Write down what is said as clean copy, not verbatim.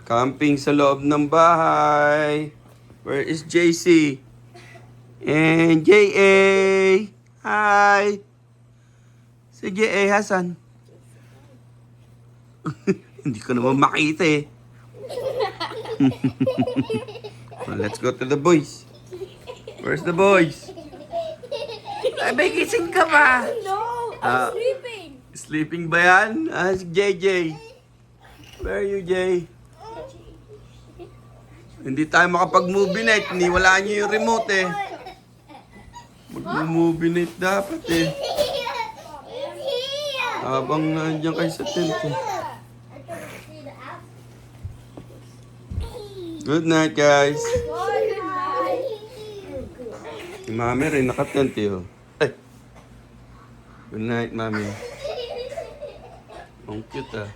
Camping sa loob ng bahay. Where is JC? And JA! Hi! Si JA, Hasan. Hindi ko naman makita eh. Well, let's go to the boys. Where's the boys? Ay, may gising ka ba? No, I'm sleeping. Sleeping ba yan? Si JJ. Where are you, Jay? Hindi tayo makapag-movie night. Wala niyo yung remote eh. Mag-movie night dapat eh. Habang nandiyan kayo sa tent eh. Good night, guys. Si Mami rin nakatent eh. Oh. Ay. Good night, Mami. Ang cute ah.